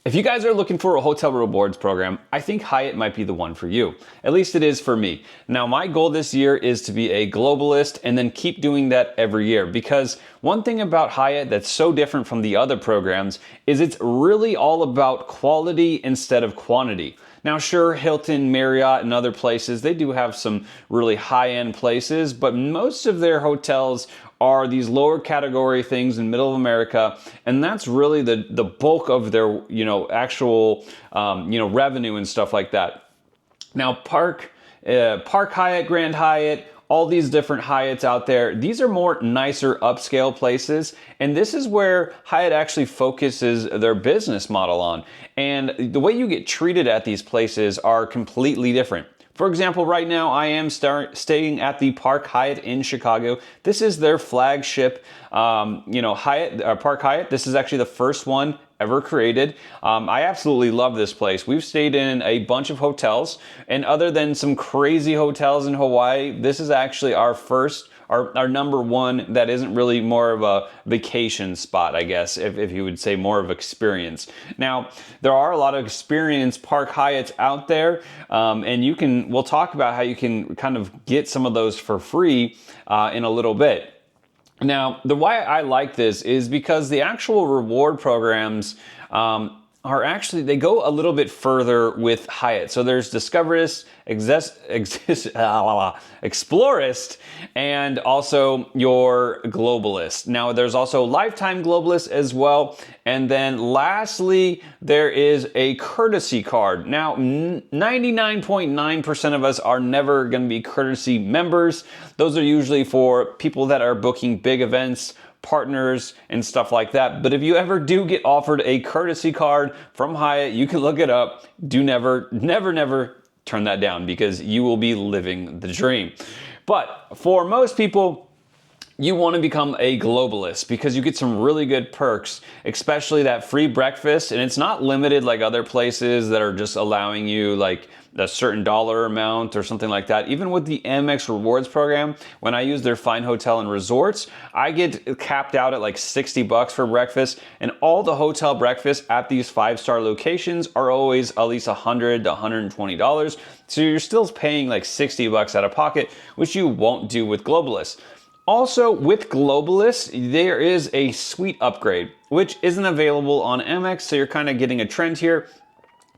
If you guys are looking for a hotel rewards program, I think Hyatt might be the one for you. At least it is for me. Now, my goal this year is to be a globalist and then keep doing that every year, because one thing about Hyatt that's so different from the other programs is it's really all about quality instead of quantity. Now, sure, Hilton, Marriott, and other places, they do have some really high-end places, but most of their hotels are these lower category things in middle of America, and that's really the bulk of their actual revenue and stuff like that. Now, Park Hyatt, Grand Hyatt, all these different Hyatts out there, these are more nicer upscale places, and this is where Hyatt actually focuses their business model on. And the way you get treated at these places are completely different. For example, right now I am staying at the Park Hyatt in Chicago. This is their flagship, Hyatt, Park Hyatt. This is actually the first one ever created. I absolutely love this place. We've stayed in a bunch of hotels, and other than some crazy hotels in Hawaii, this is actually our number one that isn't really more of a vacation spot, I guess, if you would say more of experience. Now, there are a lot of experienced Park Hyatts out there, and we'll talk about how you can kind of get some of those for free in a little bit. Now, the why I like this is because the actual reward programs they go a little bit further with Hyatt. So there's Discoverist, Explorist, and also your Globalist. Now, there's also Lifetime Globalist as well. And then lastly, there is a courtesy card. Now, 99.9% of us are never going to be courtesy members. Those are usually for people that are booking big events, partners, and stuff like that. But if you ever do get offered a courtesy card from Hyatt, you can look it up. Do never turn that down, because you will be living the dream. But for most people, you want to become a globalist because you get some really good perks, especially that free breakfast. And it's not limited like other places that are just allowing you like a certain dollar amount or something like that. Even with the Amex Rewards program, when I use their Fine Hotel and Resorts, I get capped out at like $60 for breakfast, and all the hotel breakfasts at these 5-star locations are always at least $100 to $120. So you're still paying like $60 out of pocket, which you won't do with Globalists. Also, with Globalists, there is a suite upgrade, which isn't available on Amex, so you're kind of getting a trend here.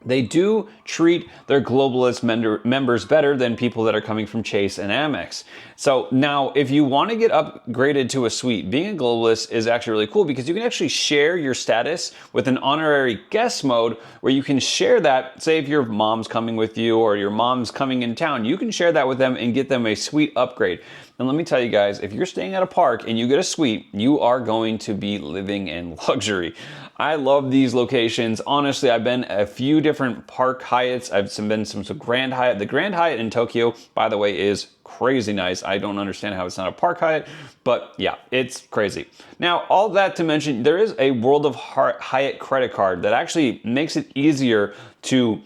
They do treat their Globalist members better than people that are coming from Chase and Amex. So now, if you want to get upgraded to a suite, being a Globalist is actually really cool because you can actually share your status with an honorary guest mode where you can share that. Say if your mom's coming with you or your mom's coming in town, you can share that with them and get them a suite upgrade. And let me tell you guys, if you're staying at a park and you get a suite, you are going to be living in luxury. I love these locations. Honestly, I've been a few different Park Hyatts. I've been some Grand Hyatt. The Grand Hyatt in Tokyo, by the way, is crazy nice. I don't understand how it's not a Park Hyatt, but yeah, it's crazy. Now, all that to mention, there is a World of Hyatt credit card that actually makes it easier to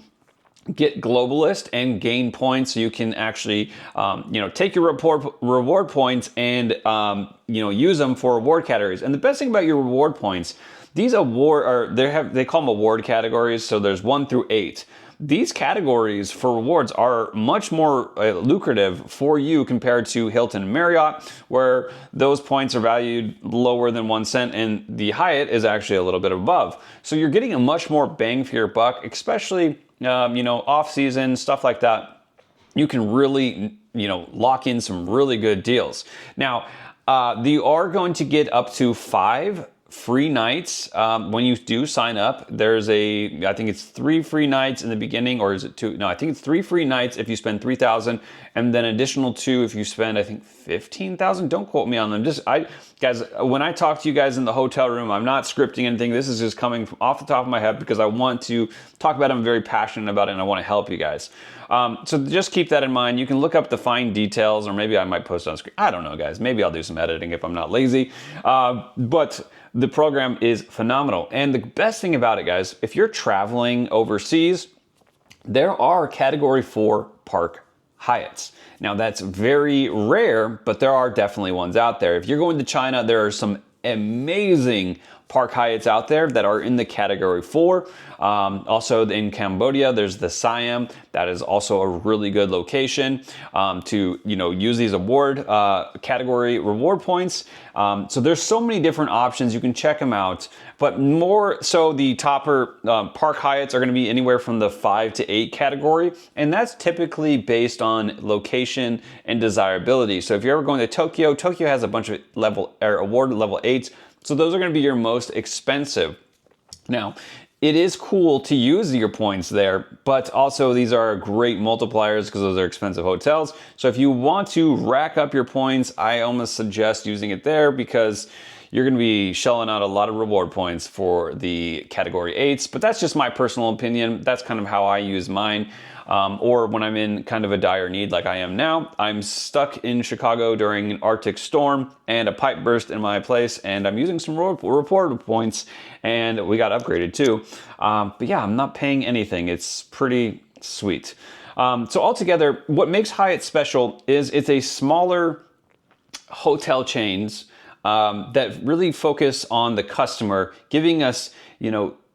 get Globalist and gain points, so you can actually take your reward points and use them for reward categories. And the best thing about your reward points, these they call them award categories, so there's 1 through 8. These categories for rewards are much more lucrative for you compared to Hilton and Marriott, where those points are valued lower than 1 cent, and the Hyatt is actually a little bit above. So you're getting a much more bang for your buck, especially off season, stuff like that. You can really, lock in some really good deals. Now, you are going to get up to 5 free nights when you do sign up. There's I think it's 3 free nights in the beginning, or is it 2? No, I think it's 3 free nights if you spend $3,000, and then additional 2 if you spend, I think, $15,000. Don't quote me on them. Guys, when I talk to you guys in the hotel room, I'm not scripting anything. This is just coming off the top of my head because I want to talk about it. I'm very passionate about it, and I want to help you guys. So just keep that in mind. You can look up the fine details, or maybe I might post on screen. I don't know, guys. Maybe I'll do some editing if I'm not lazy. But the program is phenomenal. And the best thing about it, guys, if you're traveling overseas, there are Category 4 Park Hyatts. Now, that's very rare, but there are definitely ones out there. If you're going to China, there are some amazing Park Hyatts out there that are in the category 4. Also in Cambodia, there's the Siam. That is also a really good location to use these award category reward points. So there's so many different options. You can check them out. But more so, the topper Park Hyatts are going to be anywhere from the 5 to 8 category, and that's typically based on location and desirability. So if you're ever going to Tokyo, Tokyo has a bunch of award level 8s, so those are going to be your most expensive. Now, it is cool to use your points there, but also these are great multipliers because those are expensive hotels. So if you want to rack up your points, I almost suggest using it there because you're going to be shelling out a lot of reward points for the category 8s, but that's just my personal opinion. That's kind of how I use mine. Or when I'm in kind of a dire need like I am now. I'm stuck in Chicago during an Arctic storm and a pipe burst in my place, and I'm using some reward points, and we got upgraded too. But yeah, I'm not paying anything. It's pretty sweet. So altogether, what makes Hyatt special is it's a smaller hotel chains that really focus on the customer, giving us,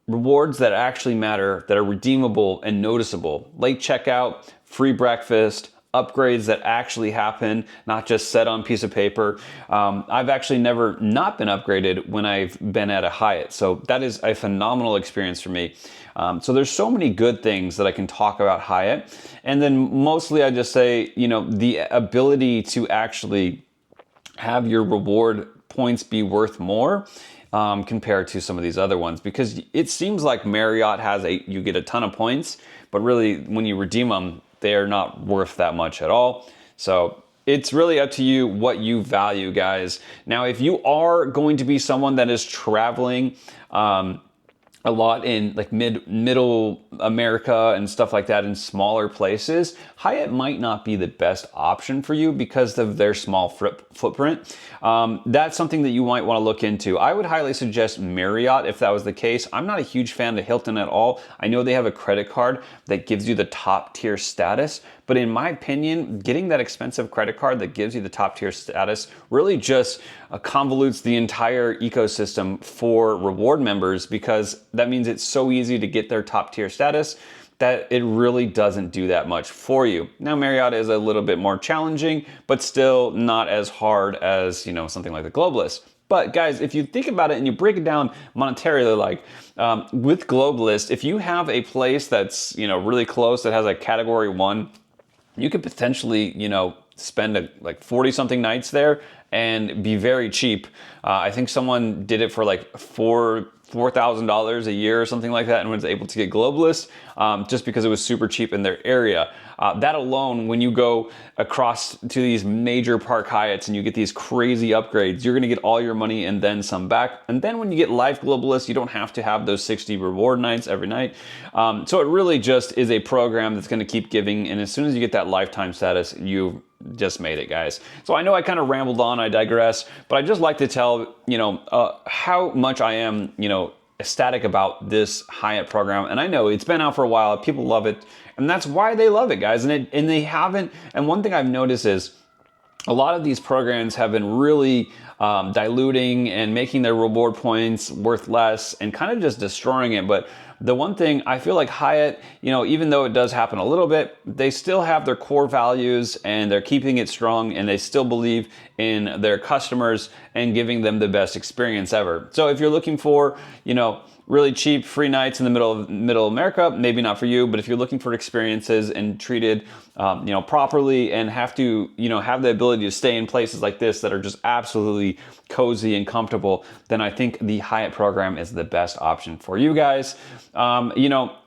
rewards that actually matter, that are redeemable and noticeable. Late checkout, free breakfast, upgrades that actually happen, not just set on a piece of paper. I've actually never not been upgraded when I've been at a Hyatt. So that is a phenomenal experience for me. So there's so many good things that I can talk about Hyatt. And then mostly I just say, the ability to actually have your reward points be worth more compared to some of these other ones, because it seems like Marriott you get a ton of points, but really when you redeem them, they're not worth that much at all. So it's really up to you what you value, guys. Now, if you are going to be someone that is traveling a lot in like middle America and stuff like that in smaller places, Hyatt might not be the best option for you because of their small footprint. That's something that you might want to look into. I would highly suggest Marriott if that was the case. I'm not a huge fan of Hilton at all. I know they have a credit card that gives you the top tier status, but in my opinion, getting that expensive credit card that gives you the top tier status really just convolutes the entire ecosystem for reward members, because that means it's so easy to get their top tier status that it really doesn't do that much for you. Now, Marriott is a little bit more challenging, but still not as hard as, something like the Globalist. But guys, if you think about it and you break it down monetarily, like with Globalist, if you have a place that's, really close that has a category 1, you could potentially, spend like 40 something nights there and be very cheap. I think someone did it for like $4,000 a year or something like that and was able to get Globalist just because it was super cheap in their area. That alone, when you go across to these major Park Hyatts and you get these crazy upgrades, you're gonna get all your money and then some back. And then when you get Life Globalist, you don't have to have those 60 reward nights every night. So it really just is a program that's gonna keep giving. And as soon as you get that lifetime status, you've just made it, guys. So I know I kind of rambled on, I digress, but I just like to tell, how much I am, ecstatic about this Hyatt program. And I know it's been out for a while, people love it, and that's why they love it, guys. And they haven't, and one thing I've noticed is a lot of these programs have been really diluting and making their reward points worth less and kind of just destroying it. But the one thing I feel like Hyatt, even though it does happen a little bit, they still have their core values and they're keeping it strong, and they still believe in their customers and giving them the best experience ever. So if you're looking for, really cheap free nights in the middle America, maybe not for you. But if you're looking for experiences and treated, properly, and have to, have the ability to stay in places like this that are just absolutely cozy and comfortable, then I think the Hyatt program is the best option for you guys.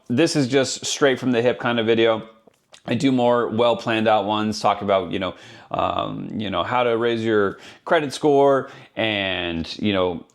This is just straight from the hip kind of video. I do more well planned out ones, talk about, how to raise your credit score and,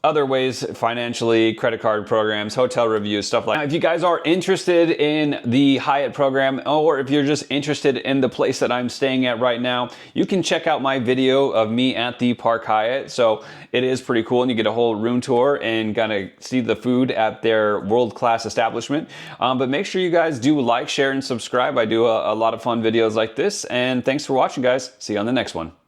other ways financially, credit card programs, hotel reviews, stuff like that. Now, if you guys are interested in the Hyatt program, or if you're just interested in the place that I'm staying at right now, you can check out my video of me at the Park Hyatt. So it is pretty cool, and you get a whole room tour and kind of see the food at their world-class establishment. But make sure you guys do like, share, and subscribe. I do a lot of fun videos like this, and thanks for watching, guys. See you on the next one.